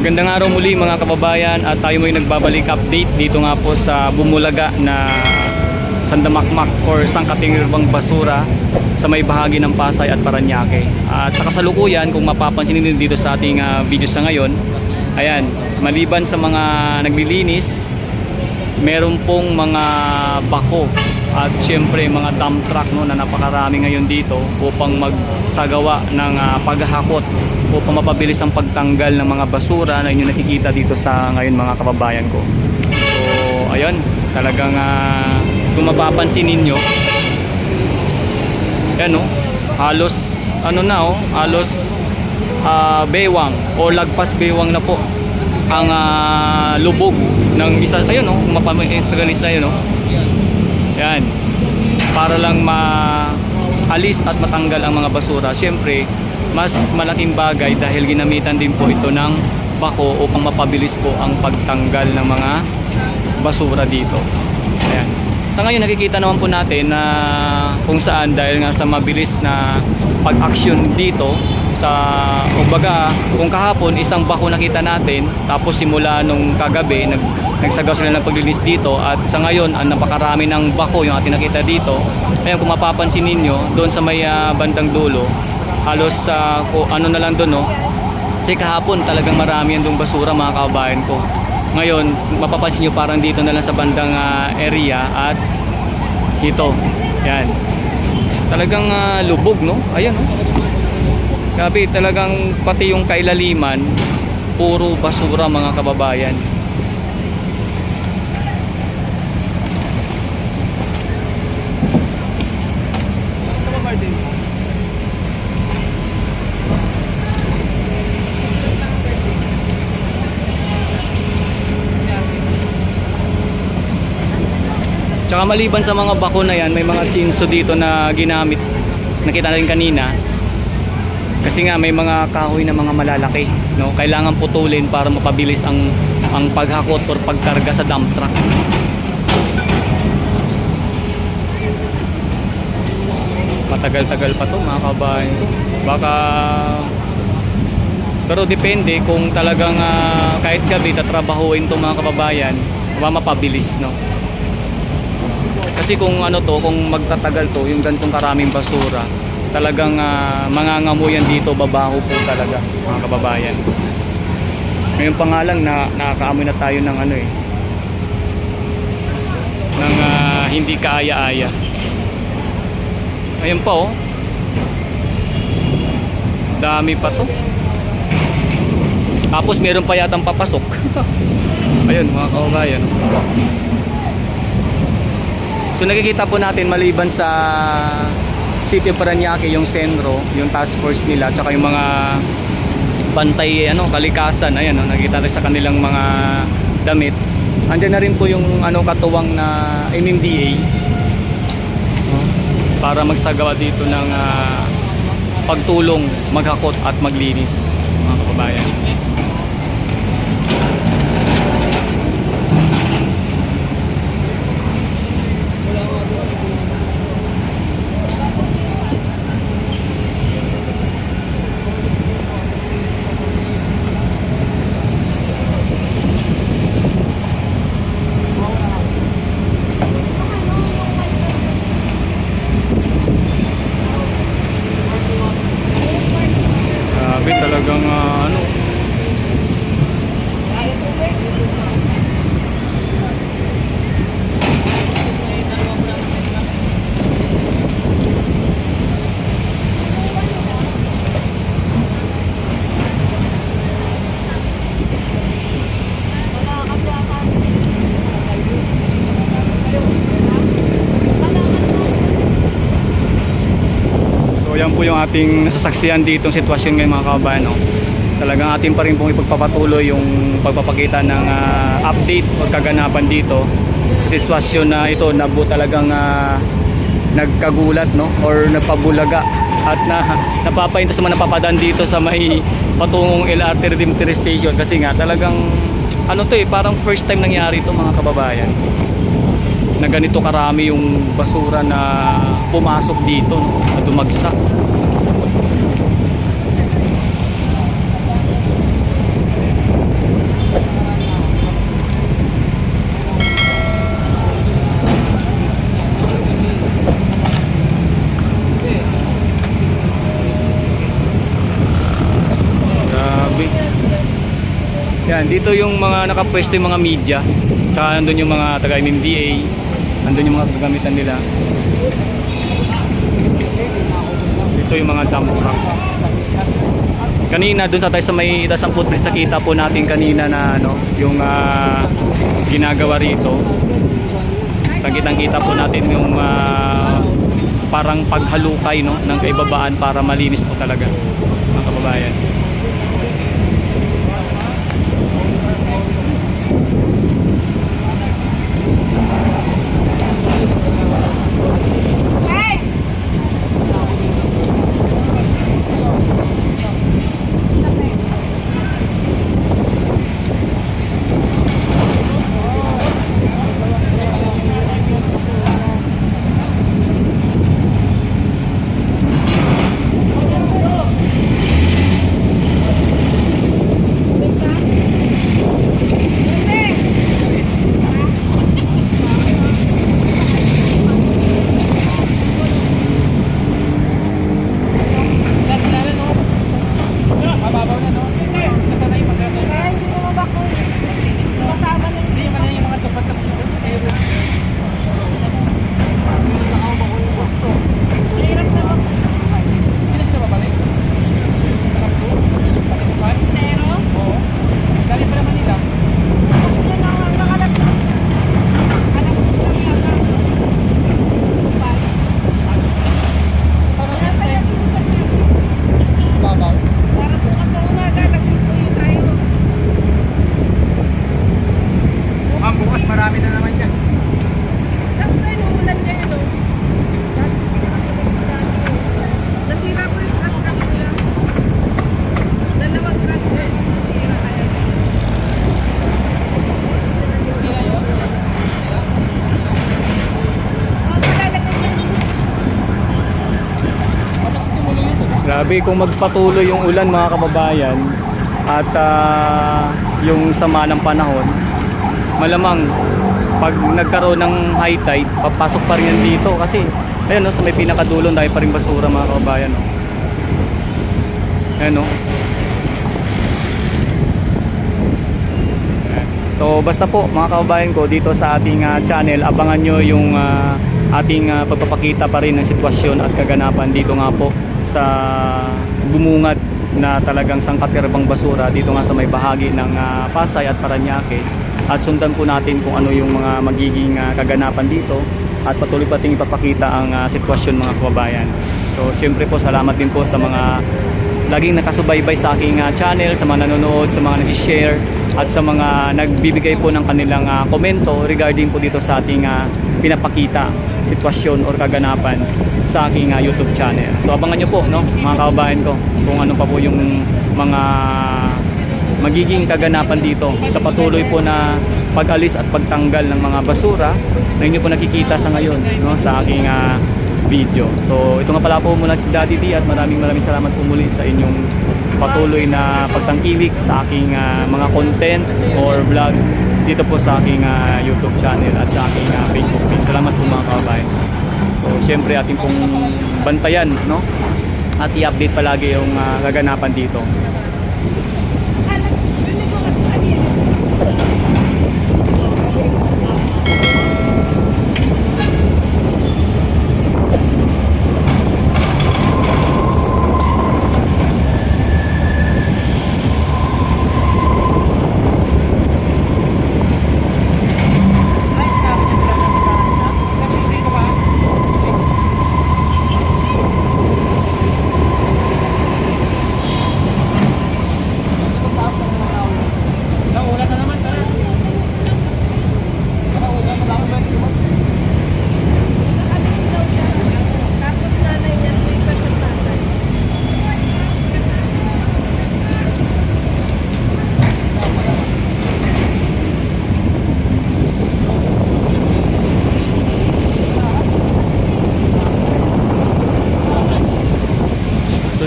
Magandang araw muli mga kababayan, at tayo mo'y nagbabalik update dito nga po sa bumulaga na sandamakmak or sangkatingirbang basura sa may bahagi ng Pasay at Parañaque. At sa kasalukuyan, kung mapapansin niyo dito sa ating video sa ngayon, ayan, maliban sa mga naglilinis, meron pong mga bako at syempre mga dump truck na napakarami ngayon dito upang magsagawa ng paghahakot upang mapabilis ang pagtanggal ng mga basura na inyo nakikita dito sa ngayon mga kababayan ko. So ayun, talagang kung mapapansin ninyo, yan halos halos bewang o lagpas bewang na po ang lubog ng isa. Ayun kung mapapansin na yun yan, para lang maalis at matanggal ang mga basura. Siyempre mas malaking bagay dahil ginamitan din po ito ng bako upang mapabilis po ang pagtanggal ng mga basura dito. Ayan. Sa ngayon nakikita naman po natin na kung saan, dahil nga sa mabilis na pag-action dito sa, kumbaga kung kahapon isang bako nakita natin, tapos simula nung kagabi nagsagaw sila ng paglinis dito, at sa ngayon ang napakarami ng bako yung ating nakita dito. Ayan, kung mapapansin ninyo doon sa may bandang dulo, halos ano na lang doon kasi kahapon talagang marami yan doong basura mga kababayan ko. Ngayon mapapansin nyo parang dito na lang sa bandang area at dito, yan talagang lubog ayan grabe, talagang pati yung kailaliman puro basura mga kababayan. Tsaka maliban sa mga bako na yan, may mga chinso dito na ginamit, nakita natin kanina, kasi nga may mga kahoy na mga malalaki, kailangan putulin para mapabilis ang paghakot or pagkarga sa dump truck. Matagal-tagal pa to mga kabayan ko. Baka, pero depende kung talagang kahit gabi tatrabahuin to mga kababayan, mapabilis Kasi kung kung magtatagal to, yung gantong karaming basura, talagang mangangamuyan dito, babaho po talaga mga kababayan. Ngayon pa nga lang nakakaamoy na tayo ng ng hindi kaaya-aya. Ayun pa dami pa to. Tapos meron pa yatang papasok. Ayun mga kababayan. So nakikita po natin, maliban sa City of Parañaque, yung sentro, yung task force nila, tsaka yung mga bantay kalikasan, ayan nakikita rin sa kanilang mga damit. Andiyan na rin po yung katuwang na MMDA para magsagawa dito ng pagtulong, maghakot at maglinis mga kababayan. Talagang so yan po yung ating nasasaksihan ditong sitwasyon ngayon mga kababayan. Talagang atin pa rin pong ipagpapatuloy yung pagpapakita ng update o kaganapan dito. Sitwasyon na ito na talagang nagkagulat or napabulaga at napapahinto sa mga napapadaan dito sa may patungong LRT Redemptor Station, kasi nga talagang parang first time nangyari ito mga kababayan na ganito karami yung basura na pumasok dito at dumagsa. Yan, dito yung mga nakapwesto yung mga media. Tsaka nandun yung mga taga-MMDA. Nandun yung mga gagamitan nila. Dito yung mga dump truck. Kanina, dun sa tayo sa may itaas ng footbridge, nakita po natin kanina na ano, yung ginagawa rito. Kitang-kita po natin yung parang paghalukay, no, ng kaibabaan para malinis po talaga, mga kababayan. Grabe kung magpatuloy yung ulan, mga kababayan, at yung sama ng panahon, malamang pag nagkaroon ng high tide, papasok pa rin yan dito kasi ayun, no, sa may pinakadulon dahil pa rin basura, mga kababayan, no. Ayun, no. So basta po, mga kababayan ko, dito sa ating channel, abangan nyo yung ating pagpapakita pa rin ng sitwasyon at kaganapan dito nga po sa bumungad na talagang sangkatirbang basura dito nga sa may bahagi ng Pasay at Parañaque, at sundan po natin kung ano yung mga magiging kaganapan dito at patuloy pa ting ipapakita ang sitwasyon, mga kababayan. So siyempre po, salamat din po sa mga laging nakasubaybay sa aking channel, sa mga nanonood, sa mga nag-share at sa mga nagbibigay po ng kanilang komento regarding po dito sa ating pinapakita sitwasyon or kaganapan sa aking YouTube channel. So abangan nyo po, no, mga kababayan ko, kung ano pa po yung mga magiging kaganapan dito sa patuloy po na pag-alis at pagtanggal ng mga basura na inyo po nakikita sa ngayon, no, sa aking video. So ito nga pala po mula si Daddy D, at maraming salamat po muli sa inyong patuloy na pagtangkilik sa aking mga content or vlog dito po sa aking YouTube channel at sa aking Facebook page. Salamat po, mga kababayan. So syempre ating pong bantayan, no, at i-update palagi yung kaganapan dito.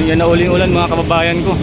Yan na uling ulan, mga kababayan ko.